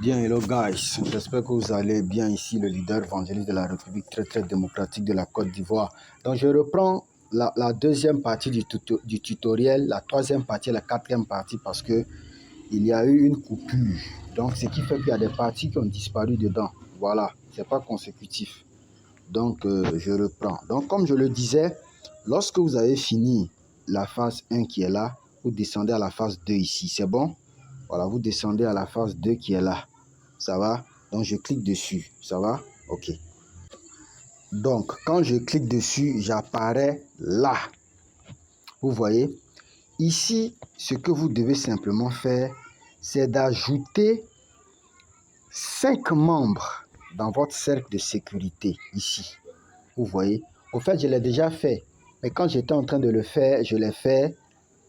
Bien, hello guys, j'espère que vous allez bien ici, le leader évangéliste de la République très démocratique de la Côte d'Ivoire. Donc je reprends la deuxième partie du tutoriel, la troisième partie et la quatrième partie parce que il y a eu une coupure. Donc ce qui fait qu'il y a des parties qui ont disparu dedans. Voilà, c'est pas consécutif. Donc je reprends. Donc comme je le disais, lorsque vous avez fini la phase 1 qui est là, vous descendez à la phase 2 ici, c'est bon? Voilà, vous descendez à la phase 2 qui est là. Ça va? Donc, je clique dessus. Ça va? OK. Donc, quand je clique dessus, j'apparais là. Vous voyez? Ici, ce que vous devez simplement faire, c'est d'ajouter 5 membres dans votre cercle de sécurité. Ici. Vous voyez? Au fait, je l'ai déjà fait. Mais quand j'étais en train de le faire, je l'ai fait.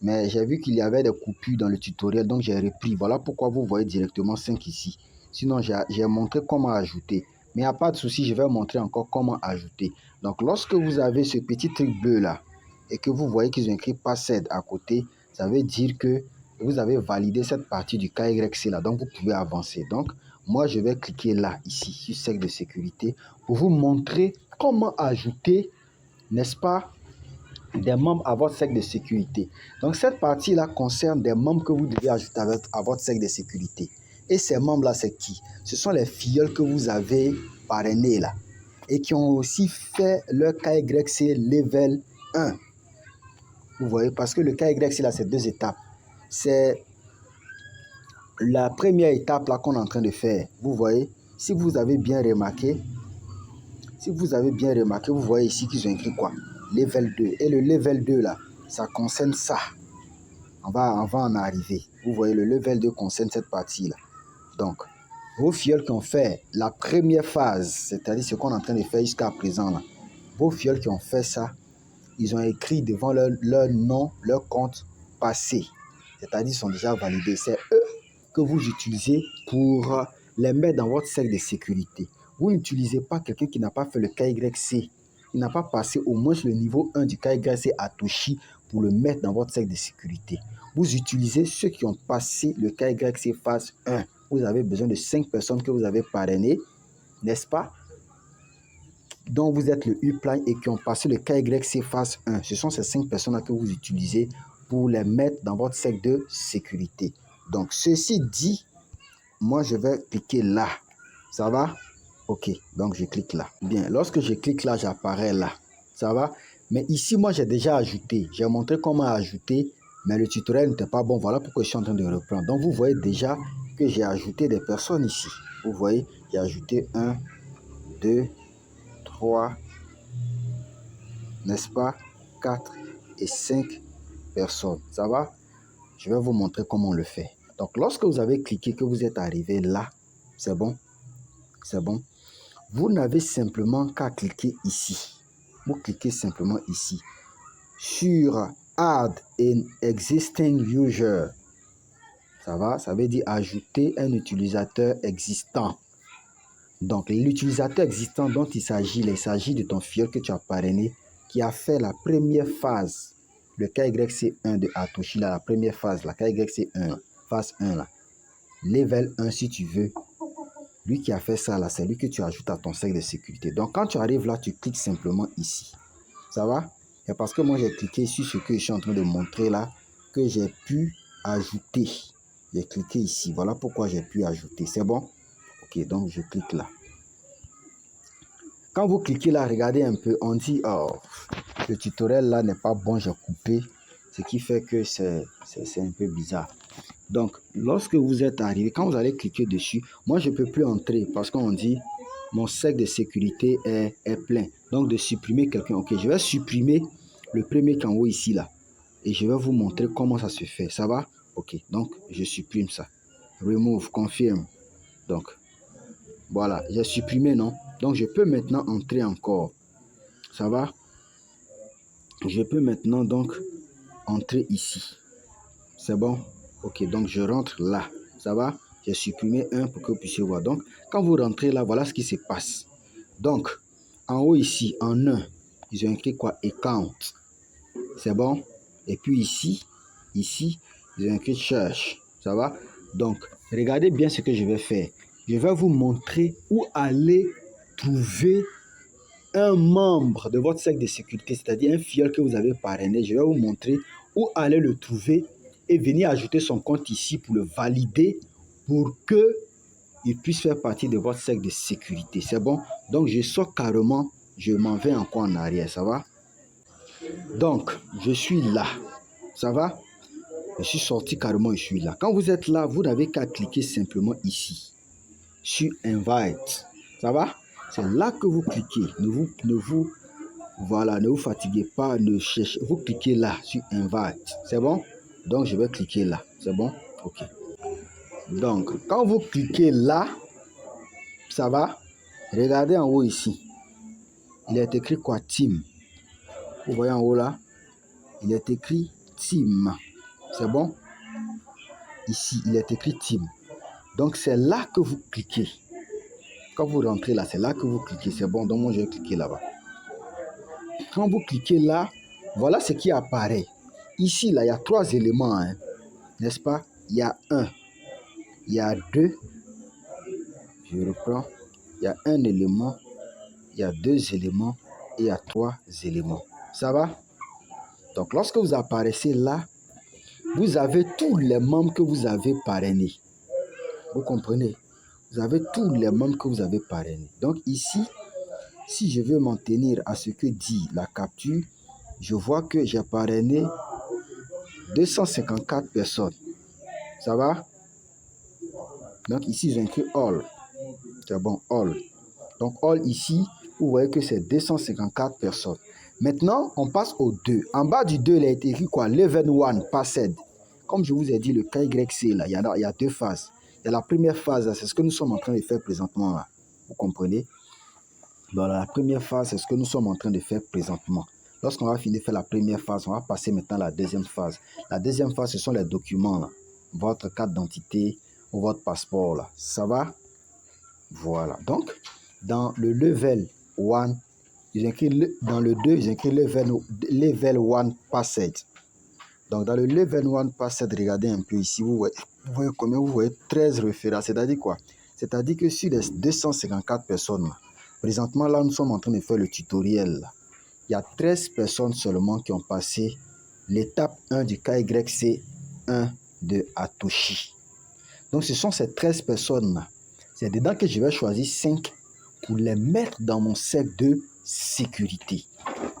Mais j'ai vu qu'il y avait des coupures dans le tutoriel, donc j'ai repris. Voilà pourquoi vous voyez directement 5 ici. Sinon, j'ai montré comment ajouter. Mais il n'y a pas de souci, je vais montrer encore comment ajouter. Donc, lorsque vous avez ce petit truc bleu là, et que vous voyez qu'ils ont écrit Passed à côté, ça veut dire que vous avez validé cette partie du KYC là. Donc, vous pouvez avancer. Donc, moi, je vais cliquer là, ici, sur cercle de sécurité, pour vous montrer comment ajouter, n'est-ce pas, des membres à votre cercle de sécurité. Donc, cette partie-là concerne des membres que vous devez ajouter à votre cercle de sécurité. Et ces membres-là, c'est qui? Ce sont les filleuls que vous avez parrainés là et qui ont aussi fait leur KYC level 1. Vous voyez, parce que le KYC là, c'est 2 étapes. C'est la première étape là qu'on est en train de faire. Vous voyez, si vous avez bien remarqué, vous voyez ici qu'ils ont écrit quoi? Level 2. Et le level 2 là, ça concerne ça. On va en arriver. Vous voyez, le level 2 concerne cette partie-là. Donc, vos filleuls qui ont fait la première phase, c'est-à-dire ce qu'on est en train de faire jusqu'à présent, là, vos filleuls qui ont fait ça, ils ont écrit devant leur nom, leur compte passé. C'est-à-dire ils sont déjà validés. C'est eux que vous utilisez pour les mettre dans votre cercle de sécurité. Vous n'utilisez pas quelqu'un qui n'a pas fait le KYC, qui n'a pas passé au moins le niveau 1 du KYC à Toshi pour le mettre dans votre cercle de sécurité. Vous utilisez ceux qui ont passé le KYC phase 1. Vous avez besoin de 5 personnes que vous avez parrainées, n'est-ce pas? Dont vous êtes le U-Plan et qui ont passé le KYC phase 1. Ce sont ces 5 personnes-là que vous utilisez pour les mettre dans votre cercle de sécurité. Donc, ceci dit, moi, je vais cliquer là. Ça va? OK. Donc, je clique là. Bien. Lorsque je clique là, j'apparais là. Ça va? Mais ici, moi, j'ai déjà ajouté. J'ai montré comment ajouter, mais le tutoriel n'était pas bon. Voilà pourquoi je suis en train de reprendre. Donc, vous voyez déjà que j'ai ajouté des personnes ici. Vous voyez, j'ai ajouté 1, 2, 3, n'est-ce pas? 4 et 5 personnes. Ça va? Je vais vous montrer comment on le fait. Donc, lorsque vous avez cliqué, que vous êtes arrivé là, c'est bon? C'est bon? Vous n'avez simplement qu'à cliquer ici. Vous cliquez simplement ici sur Add an existing user. Ça va? Ça veut dire ajouter un utilisateur existant. Donc, l'utilisateur existant dont il s'agit de ton filleul que tu as parrainé qui a fait la première phase, le KYC1 de Atoshi, là, la première phase, la KYC1, phase 1, là, level 1 si tu veux. Lui qui a fait ça, là, c'est lui que tu ajoutes à ton cercle de sécurité. Donc, quand tu arrives là, tu cliques simplement ici. Ça va? Et parce que moi, j'ai cliqué sur ce que je suis en train de montrer là, que j'ai pu ajouter. J'ai cliqué ici. Voilà pourquoi j'ai pu ajouter. C'est bon? Ok, donc je clique là. Quand vous cliquez là, regardez un peu, on dit, oh, le tutoriel là n'est pas bon, j'ai coupé. Ce qui fait que c'est un peu bizarre. Donc, lorsque vous êtes arrivé, quand vous allez cliquer dessus, moi, je ne peux plus entrer parce qu'on dit, mon cercle de sécurité est plein. Donc, de supprimer quelqu'un. Ok, je vais supprimer le premier qui est en haut ici, là. Et je vais vous montrer comment ça se fait. Ça va? Ok, donc, je supprime ça. Remove, confirme. Donc, voilà, j'ai supprimé, non? Donc, je peux maintenant entrer encore. Ça va? Je peux maintenant, donc, entrer ici. C'est bon? Ok, donc je rentre là. Ça va? J'ai supprimé un pour que vous puissiez voir. Donc, quand vous rentrez là, voilà ce qui se passe. Donc, en haut ici, en 1, ils ont écrit quoi? Account. C'est bon? Et puis ici, ils ont écrit cherche. Ça va? Donc, regardez bien ce que je vais faire. Je vais vous montrer où aller trouver un membre de votre cercle de sécurité, c'est-à-dire un filleul que vous avez parrainé. Je vais vous montrer où aller le trouver et venir ajouter son compte ici pour le valider pour qu'il puisse faire partie de votre cercle de sécurité. C'est bon? Donc, je sors carrément, je m'en vais encore en arrière, ça va? Donc, je suis là, ça va? Je suis sorti carrément, je suis là. Quand vous êtes là, vous n'avez qu'à cliquer simplement ici, sur Invite, ça va? C'est là que vous cliquez. Voilà, ne vous fatiguez pas, ne cherchez. Vous cliquez là, sur Invite, c'est bon? Donc, je vais cliquer là, c'est bon? Ok. Donc, quand vous cliquez là, ça va? Regardez en haut ici. Il est écrit quoi? Team. Vous voyez en haut là? Il est écrit Team. C'est bon? Ici, il est écrit Team. Donc, c'est là que vous cliquez. Quand vous rentrez là, c'est là que vous cliquez. C'est bon? Donc, moi, je vais cliquer là-bas. Quand vous cliquez là, voilà ce qui apparaît. Ici, là, il y a 3 éléments, hein, n'est-ce pas? Il y a 1, il y a 2, je reprends. Il y a 1 élément, il y a 2 éléments et il y a 3 éléments. Ça va? Donc, lorsque vous apparaissez là, vous avez tous les membres que vous avez parrainés. Vous comprenez? Vous avez tous les membres que vous avez parrainés. Donc, ici, si je veux m'en tenir à ce que dit la capture, je vois que j'ai parrainé 254 personnes. Ça va? Donc, ici, j'ai écrit All. C'est bon, All. Donc, All ici, vous voyez que c'est 254 personnes. Maintenant, on passe au 2. En bas du 2, il a été écrit quoi? Level 1, Passed. Comme je vous ai dit, le KYC, là, il y a 2 phases. Il y a la première phase, c'est ce que nous sommes en train de faire présentement. Là. Vous comprenez? Voilà, la première phase, c'est ce que nous sommes en train de faire présentement. Lorsqu'on va finir de faire la première phase, on va passer maintenant à la deuxième phase. La deuxième phase, ce sont les documents. Là. Votre carte d'identité ou votre passeport. Là. Ça va? Voilà. Donc, dans le level 1, dans le 2, ils écrivent level 1 passed. Donc, dans le level 1 passed, regardez un peu ici, vous voyez combien? Vous voyez 13 références. C'est-à-dire quoi? C'est-à-dire que sur les 254 personnes, présentement, là, nous sommes en train de faire le tutoriel. Là. Il y a 13 personnes seulement qui ont passé l'étape 1 du KYC 1 de Atoshi. Donc, ce sont ces 13 personnes-là. C'est dedans que je vais choisir 5 pour les mettre dans mon cercle de sécurité.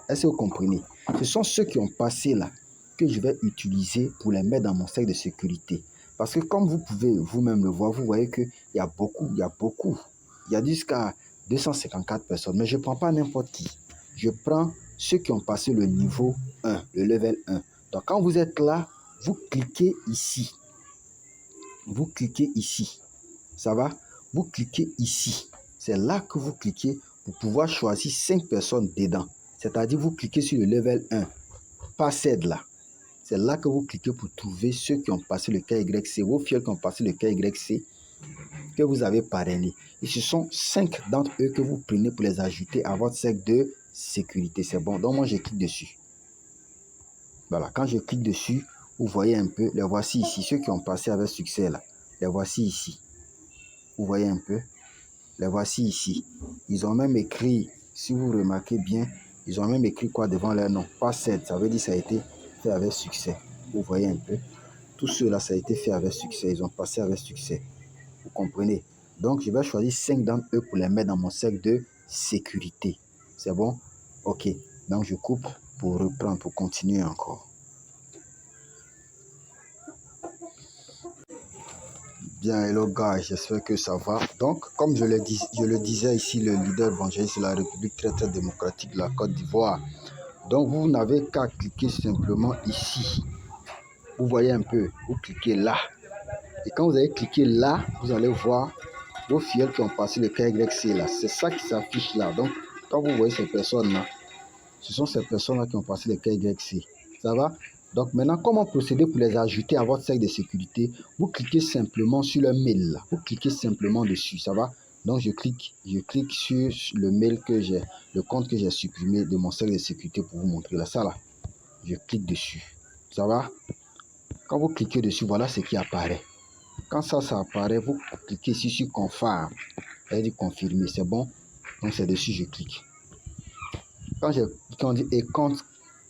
Est-ce que vous comprenez? Ce sont ceux qui ont passé là que je vais utiliser pour les mettre dans mon cercle de sécurité. Parce que comme vous pouvez vous-même le voir, vous voyez qu'il y a beaucoup. Il y a jusqu'à 254 personnes. Mais je ne prends pas n'importe qui. Je prends ceux qui ont passé le niveau 1, le level 1. Donc quand vous êtes là, vous cliquez ici. Vous cliquez ici. Ça va? Vous cliquez ici. C'est là que vous cliquez pour pouvoir choisir 5 personnes dedans. C'est-à-dire, vous cliquez sur le level 1. Passed là. C'est là que vous cliquez pour trouver ceux qui ont passé le KYC, vos fioles qui ont passé le KYC, que vous avez parrainé. Et ce sont 5 d'entre eux que vous prenez pour les ajouter à votre cercle de sécurité. C'est bon. Donc, moi, je clique dessus. Voilà. Quand je clique dessus, vous voyez un peu, les voici ici. Ceux qui ont passé avec succès là. Les voici ici. Vous voyez un peu? Les voici ici. Ils ont même écrit, si vous remarquez bien, ils ont même écrit quoi devant leur nom? Passed, ça veut dire que ça a été fait avec succès. Vous voyez un peu? Tout cela, ça a été fait avec succès. Ils ont passé avec succès. Vous comprenez? Donc, je vais choisir 5 d'entre eux pour les mettre dans mon cercle de sécurité. C'est bon? Ok. Donc, je coupe pour reprendre, pour continuer encore. Bien, hello gars, j'espère que ça va. Donc, comme je le disais ici, le leader évangéliste de la République très démocratique de la Côte d'Ivoire. Donc, vous n'avez qu'à cliquer simplement ici. Vous voyez un peu, vous cliquez là. Et quand vous avez cliqué là, vous allez voir vos fioles qui ont passé le KYC là. C'est ça qui s'affiche là. Donc, quand vous voyez ces personnes-là, ce sont ces personnes-là qui ont passé le KYC. Ça va? Donc maintenant, comment procéder pour les ajouter à votre cercle de sécurité? Vous cliquez simplement sur le mail. Là. Vous cliquez simplement dessus. Ça va? Donc je clique sur le mail que j'ai, le compte que j'ai supprimé de mon cercle de sécurité pour vous montrer là. Ça là. Je clique dessus. Ça va? Quand vous cliquez dessus, voilà ce qui apparaît. Quand ça apparaît, vous cliquez ici sur confirm. Ça veut dire confirmer, c'est bon. Donc c'est dessus, je clique. Quand on dit account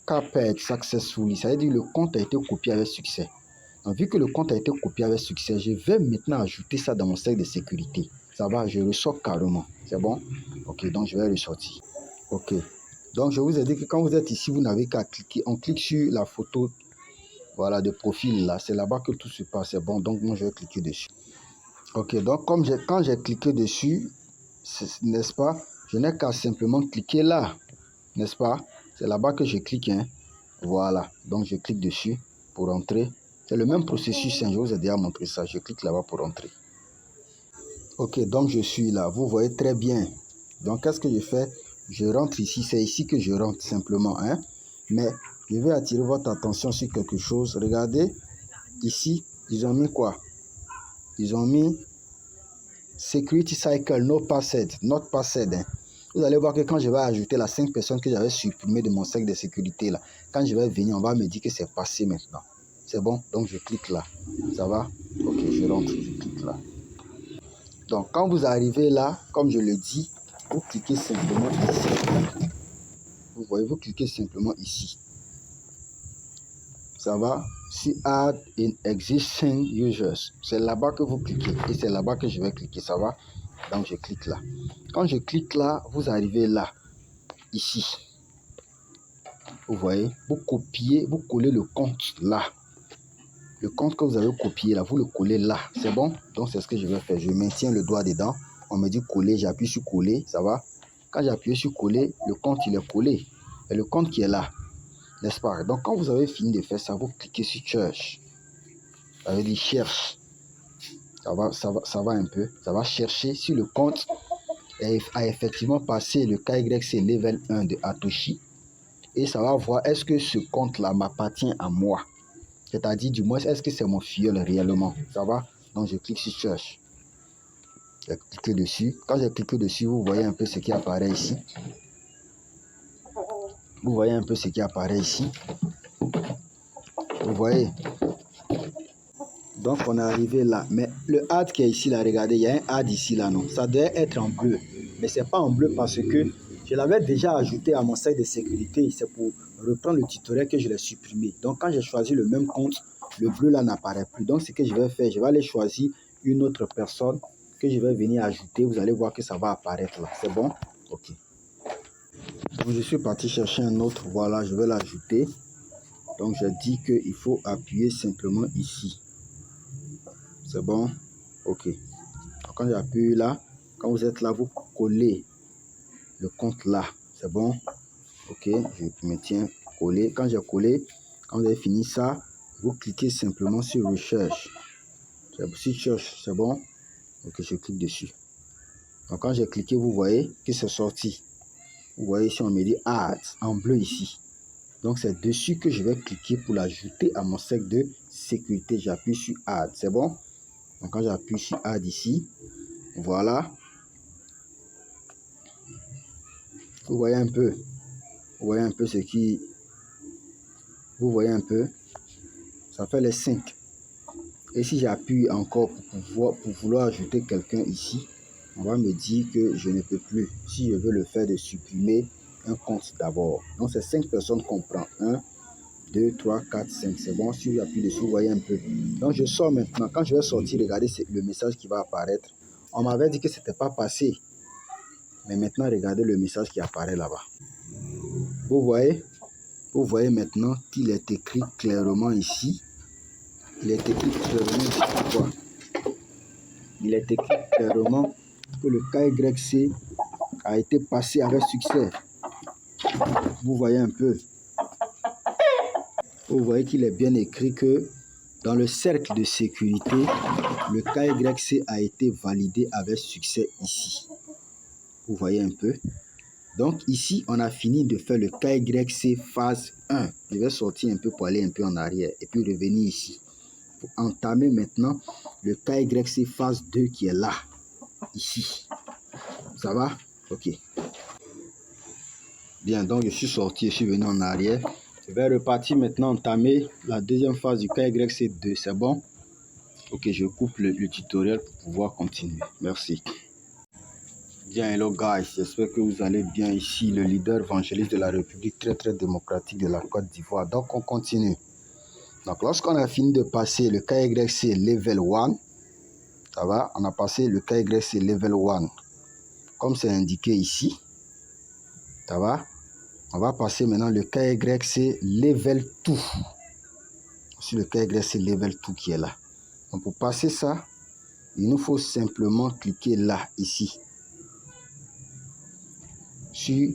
copied successfully, ça veut dire le compte a été copié avec succès. Donc vu que le compte a été copié avec succès, je vais maintenant ajouter ça dans mon cercle de sécurité. Ça va, je ressors carrément. C'est bon? Ok, donc je vais ressortir. Ok. Donc je vous ai dit que quand vous êtes ici, vous n'avez qu'à cliquer. On clique sur la photo, voilà, de profil là. C'est là-bas que tout se passe. C'est bon, donc moi je vais cliquer dessus. Ok, donc quand j'ai cliqué dessus, n'est-ce pas, je n'ai qu'à simplement cliquer là, n'est-ce pas? C'est là-bas que je clique, hein. Voilà, donc je clique dessus pour entrer. C'est le même processus, hein. Je vous ai déjà montré ça. Je clique là-bas pour entrer. Ok, donc je suis là. Vous voyez très bien. Donc qu'est-ce que je fais? Je rentre ici. C'est ici que je rentre simplement, hein. Mais je vais attirer votre attention sur quelque chose. Regardez, ici, ils ont mis quoi? Ils ont mis Security Cycle, not passed. Hein. Vous allez voir que quand je vais ajouter les 5 personnes que j'avais supprimées de mon cercle de sécurité, là, quand je vais venir, on va me dire que c'est passé maintenant. C'est bon? Donc je clique là. Ça va? Ok, je rentre, je clique là. Donc quand vous arrivez là, comme je le dis, vous cliquez simplement ici. Vous voyez, vous cliquez simplement ici. Ça va? Si Add in Existing Users, c'est là-bas que vous cliquez et c'est là-bas que je vais cliquer. Ça va? Donc je clique là. Quand je clique là, vous arrivez là, ici. Vous voyez, vous copiez, vous collez le compte là. Le compte que vous avez copié là, vous le collez là. C'est bon? Donc c'est ce que je vais faire. Je maintiens le doigt dedans. On me dit coller, j'appuie sur coller. Ça va? Quand j'appuie sur coller, le compte il est collé. Et le compte qui est là. N'est-ce pas? Donc quand vous avez fini de faire ça, vous cliquez sur Search. Ça veut dire cherche. Ça va un peu. Ça va chercher si le compte a effectivement passé le KYC level 1 de Atoshi. Et ça va voir est-ce que ce compte-là m'appartient à moi. C'est-à-dire, du moins, est-ce que c'est mon filleul réellement? Ça va? Donc, je clique sur Search. J'ai cliqué dessus. Quand j'ai cliqué dessus, vous voyez un peu ce qui apparaît ici. Vous voyez un peu ce qui apparaît ici. Vous voyez? Donc, on est arrivé là. Mais le add qui est ici, là, regardez, il y a un add ici, là, non? Ça doit être en bleu. Mais ce n'est pas en bleu parce que je l'avais déjà ajouté à mon cercle de sécurité. C'est pour reprendre le tutoriel que je l'ai supprimé. Donc, quand j'ai choisi le même compte, le bleu là n'apparaît plus. Donc, ce que je vais faire, je vais aller choisir une autre personne que je vais venir ajouter. Vous allez voir que ça va apparaître là. C'est bon? Ok. Donc, je suis parti chercher un autre. Voilà, je vais l'ajouter. Donc, je dis qu'il faut appuyer simplement ici. C'est bon? Ok. Quand j'appuie là, quand vous êtes là, vous collez le compte là. C'est bon? Ok, je me tiens collé. Quand j'ai collé, quand vous avez fini ça, vous cliquez simplement sur Recherche. Sur Search, c'est bon? Ok, je clique dessus. Donc quand j'ai cliqué, vous voyez que c'est sorti. Vous voyez ici, on me dit Add en bleu ici. Donc c'est dessus que je vais cliquer pour l'ajouter à mon cercle de sécurité. J'appuie sur Add, c'est bon? Donc quand j'appuie sur Add ici, voilà. Vous voyez un peu. Vous voyez un peu ce qui... Vous voyez un peu. Ça fait les 5. Et si j'appuie encore pour vouloir ajouter quelqu'un ici, on va me dire que je ne peux plus. Si je veux le faire de supprimer un compte d'abord. Donc c'est 5 personnes qu'on prend. 1, 2, 3, 4, 5. C'est bon. Si j'appuie dessus, vous voyez un peu. Donc je sors maintenant. Quand je vais sortir, regardez le message qui va apparaître. On m'avait dit que ce n'était pas passé. Mais maintenant, regardez le message qui apparaît là-bas. Vous voyez? Vous voyez maintenant qu'il est écrit clairement ici. Il est écrit clairement ici quoi? Il est écrit clairement que le KYC a été passé avec succès. Vous voyez un peu. Vous voyez qu'il est bien écrit que dans le cercle de sécurité, le KYC a été validé avec succès ici. Vous voyez un peu. Donc ici, on a fini de faire le KYC phase 1. Je vais sortir un peu pour aller un peu en arrière et puis revenir ici. Pour entamer maintenant le KYC phase 2 qui est là, ici. Ça va? Ok. Bien, donc je suis sorti, je suis venu en arrière. Je vais repartir maintenant entamer la deuxième phase du KYC 2. C'est bon? Ok, je coupe le tutoriel pour pouvoir continuer. Merci. Bien, hello guys, j'espère que vous allez bien. Ici, le leader évangéliste de la République très démocratique de la Côte d'Ivoire. Donc, on continue. Donc, lorsqu'on a fini de passer le KYC Level 1, ça va, on a passé le KYC Level 1, comme c'est indiqué ici, ça va. On va passer maintenant le KYC Level 2. C'est le KYC Level 2 qui est là. Donc, pour passer ça, il nous faut simplement cliquer là, ici. Sur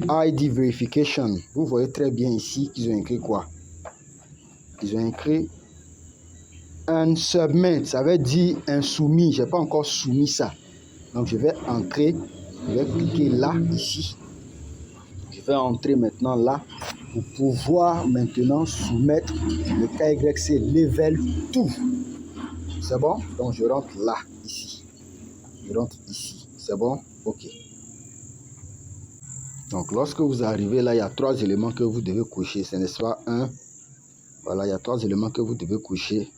ID Verification. Vous voyez très bien ici qu'ils ont écrit quoi? Ils ont écrit Unsubmit. Ça veut dire insoumis. Je n'ai pas encore soumis ça. Donc, je vais entrer. Je vais cliquer là, ici. Je vais entrer maintenant là pour pouvoir maintenant soumettre le KYC Level 2. C'est bon? Donc, je rentre là, ici. Je rentre ici. C'est bon? OK. Donc, lorsque vous arrivez là, il y a 3 éléments que vous devez cocher. Ce n'est pas un. Voilà, il y a 3 éléments que vous devez cocher.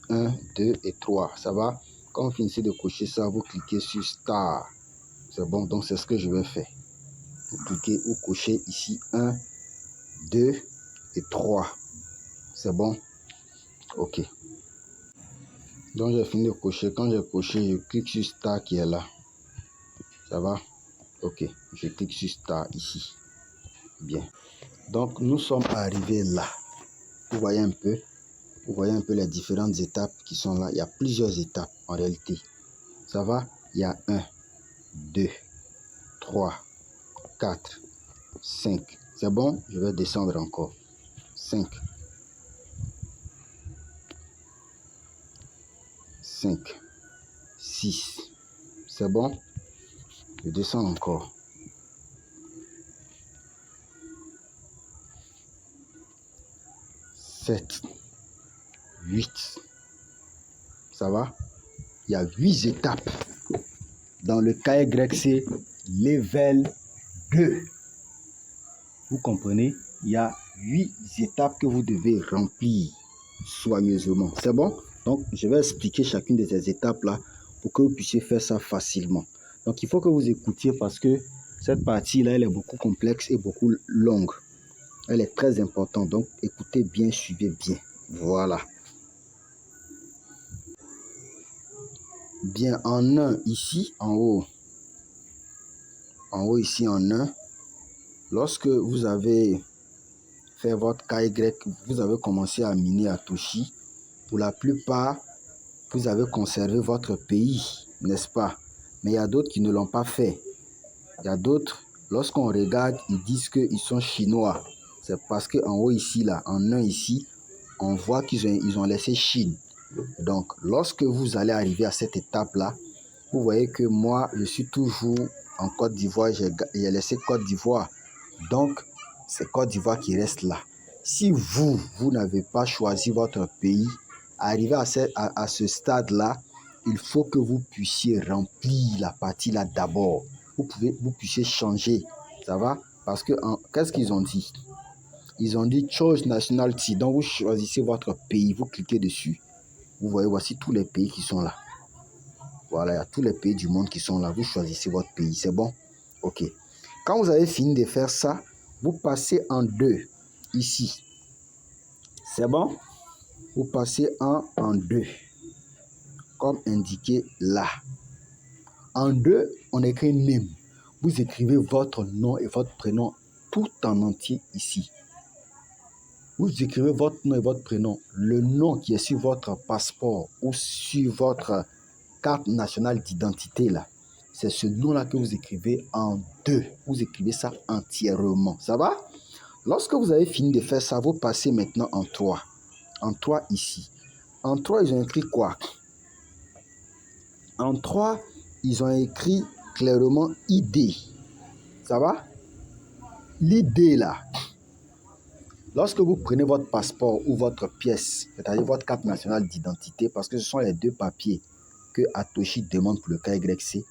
1, 2 et 3. Ça va? Quand vous finissez de cocher ça, vous cliquez sur Star. C'est bon? Donc, c'est ce que je vais faire. Vous cliquez ou cochez ici 1, 2 et 3. C'est bon? OK. Donc, j'ai fini de cocher. Quand j'ai coché, je clique sur Star qui est là. Ça va? OK. Je clique sur Star ici. Bien. Donc, nous sommes arrivés là. Vous voyez un peu? Vous voyez un peu les différentes étapes qui sont là. Il y a plusieurs étapes en réalité. Ça va? Il y a 1, 2, 3, 4, 5. C'est bon? Je vais descendre encore. 5. 5. 6. C'est bon? Je descends encore. 7. 8. Ça va? Il y a 8 étapes dans le KYC Level 2. Vous comprenez? Il y a 8 étapes que vous devez remplir soigneusement. C'est bon? Donc, je vais expliquer chacune de ces étapes-là pour que vous puissiez faire ça facilement. Donc, il faut que vous écoutiez parce que cette partie-là, elle est beaucoup complexe et beaucoup longue. Elle est très importante. Donc, écoutez bien, suivez bien. Voilà. Bien, en 1, ici, en haut ici, en 1, lorsque vous avez fait votre KY, vous avez commencé à miner à Toshi. Pour la plupart, vous avez conservé votre pays, n'est-ce pas? Mais il y a d'autres qui ne l'ont pas fait. Il y a d'autres, lorsqu'on regarde, ils disent qu'ils sont chinois. C'est parce qu'en haut ici, là, en 1 ici, on voit qu'ils ont laissé Chine. Donc, lorsque vous allez arriver à cette étape-là, vous voyez que moi, je suis toujours en Côte d'Ivoire. J'ai laissé Côte d'Ivoire. Donc, c'est Côte d'Ivoire qui reste là. Si vous n'avez pas choisi votre pays, arrivé à ce stade-là, il faut que vous puissiez remplir la partie là d'abord. Vous puissiez changer. Ça va? Parce que, qu'est-ce qu'ils ont dit? Ils ont dit Choose Nationality. Donc, vous choisissez votre pays. Vous cliquez dessus. Vous voyez, voici tous les pays qui sont là. Voilà, il y a tous les pays du monde qui sont là. Vous choisissez votre pays. C'est bon? OK. Quand vous avez fini de faire ça, vous passez en 2 ici. C'est bon? Vous passez en 2. Comme indiqué là. En 2, on écrit name. Vous écrivez votre nom et votre prénom tout en entier ici. Vous écrivez votre nom et votre prénom. Le nom qui est sur votre passeport ou sur votre carte nationale d'identité là. C'est ce nom-là que vous écrivez en 2. Vous écrivez ça entièrement. Ça va? Lorsque vous avez fini de faire ça, vous passez maintenant en 3. En 3 ici. En 3, ils ont écrit quoi? En 3, ils ont écrit clairement ID. Ça va? L'ID là. Lorsque vous prenez votre passeport ou votre pièce, c'est-à-dire votre carte nationale d'identité, parce que ce sont les 2 papiers que Atoshi demande pour le KYC.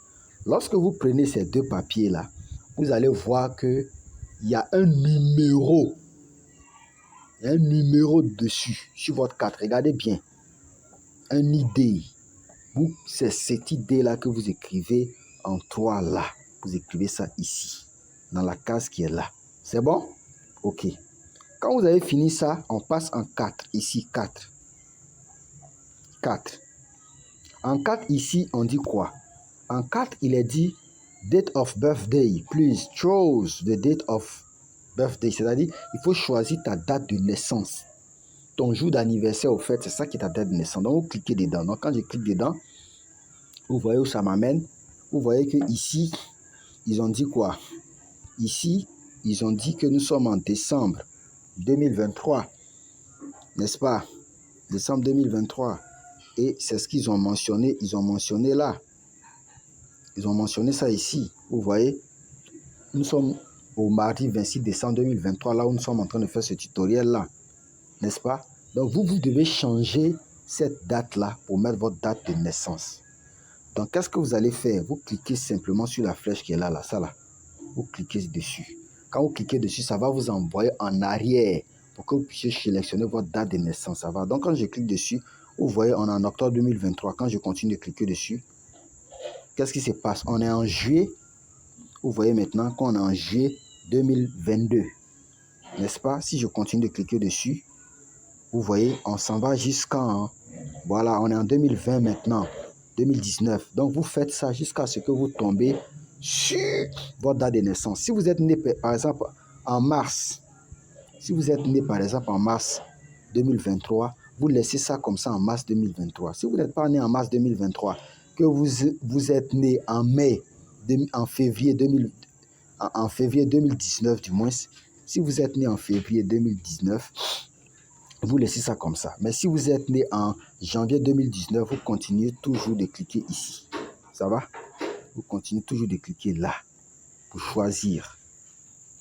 Lorsque vous prenez ces 2 papiers-là, vous allez voir qu'il y a un numéro. Il y a un numéro dessus, sur votre carte. Regardez bien. une idée. C'est cette idée-là que vous écrivez en 3 là. Vous écrivez ça ici, dans la case qui est là. C'est bon? Ok. Quand vous avez fini ça, on passe en 4. Ici, 4. 4. En 4, ici, on dit quoi? En 4, il est dit date of birthday. Please choose the date of birthday. C'est-à-dire, il faut choisir ta date de naissance. Ton jour d'anniversaire, au fait, c'est ça qui est ta date de naissance. Donc, vous cliquez dedans. Donc, quand je clique dedans, vous voyez où ça m'amène. Vous voyez que ici, ils ont dit quoi? Ici, ils ont dit que nous sommes en décembre 2023. N'est-ce pas? Décembre 2023. Et c'est ce qu'ils ont mentionné. Ils ont mentionné là. Ils ont mentionné ça ici. Vous voyez? Nous sommes au mardi 26 décembre 2023. Là où nous sommes en train de faire ce tutoriel-là. N'est-ce pas? Donc, vous devez changer cette date-là pour mettre votre date de naissance. Donc, qu'est-ce que vous allez faire? Vous cliquez simplement sur la flèche qui est là, ça là. Vous cliquez dessus. Quand vous cliquez dessus, ça va vous envoyer en arrière pour que vous puissiez sélectionner votre date de naissance. Ça va. Donc, quand je clique dessus, vous voyez, on est en octobre 2023. Quand je continue de cliquer dessus, qu'est-ce qui se passe? On est en juillet. Vous voyez maintenant qu'on est en juillet 2022. N'est-ce pas? Si je continue de cliquer dessus, vous voyez, on s'en va jusqu'en... Voilà, on est en 2020 maintenant. 2019. Donc, vous faites ça jusqu'à ce que vous tombez sur votre date de naissance. Si vous êtes né, par exemple, en mars, si vous êtes né, par exemple, en mars 2023, vous laissez ça comme ça en mars 2023. Si vous n'êtes pas né en mars 2023, que vous êtes né en mai, en février 2019 du moins, si vous êtes né en février 2019, vous laissez ça comme ça. Mais si vous êtes né en janvier 2019, vous continuez toujours de cliquer ici. Ça va? Vous continuez toujours de cliquer là pour choisir.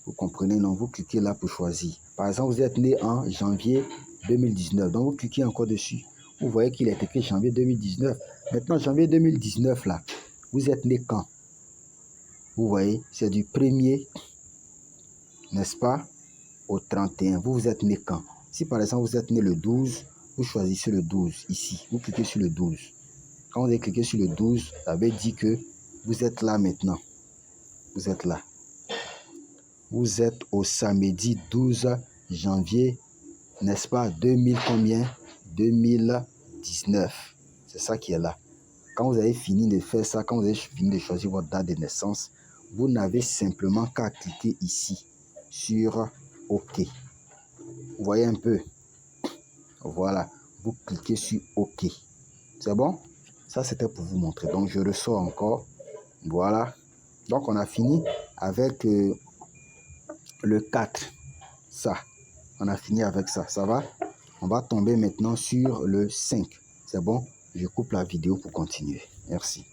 Vous comprenez? Non, vous cliquez là pour choisir. Par exemple, vous êtes né en janvier 2019. Donc, vous cliquez encore dessus. Vous voyez qu'il est écrit janvier 2019. Maintenant, janvier 2019, là, vous êtes né quand? Vous voyez, c'est du 1er, n'est-ce pas, au 31. Vous êtes né quand? Si par exemple vous êtes né le 12, vous choisissez le 12 ici. Vous cliquez sur le 12. Quand vous avez cliqué sur le 12, ça veut dire que vous êtes là maintenant. Vous êtes là. Vous êtes au samedi 12 janvier, n'est-ce pas, 2000 combien? 2019. C'est ça qui est là. Quand vous avez fini de faire ça, quand vous avez fini de choisir votre date de naissance, vous n'avez simplement qu'à cliquer ici sur OK. Vous voyez un peu? Voilà. Vous cliquez sur OK. C'est bon? Ça, c'était pour vous montrer. Donc, je ressors encore. Voilà. Donc, on a fini avec le 4. Ça. On a fini avec ça. Ça va? On va tomber maintenant sur le 5. C'est bon? Je coupe la vidéo pour continuer. Merci.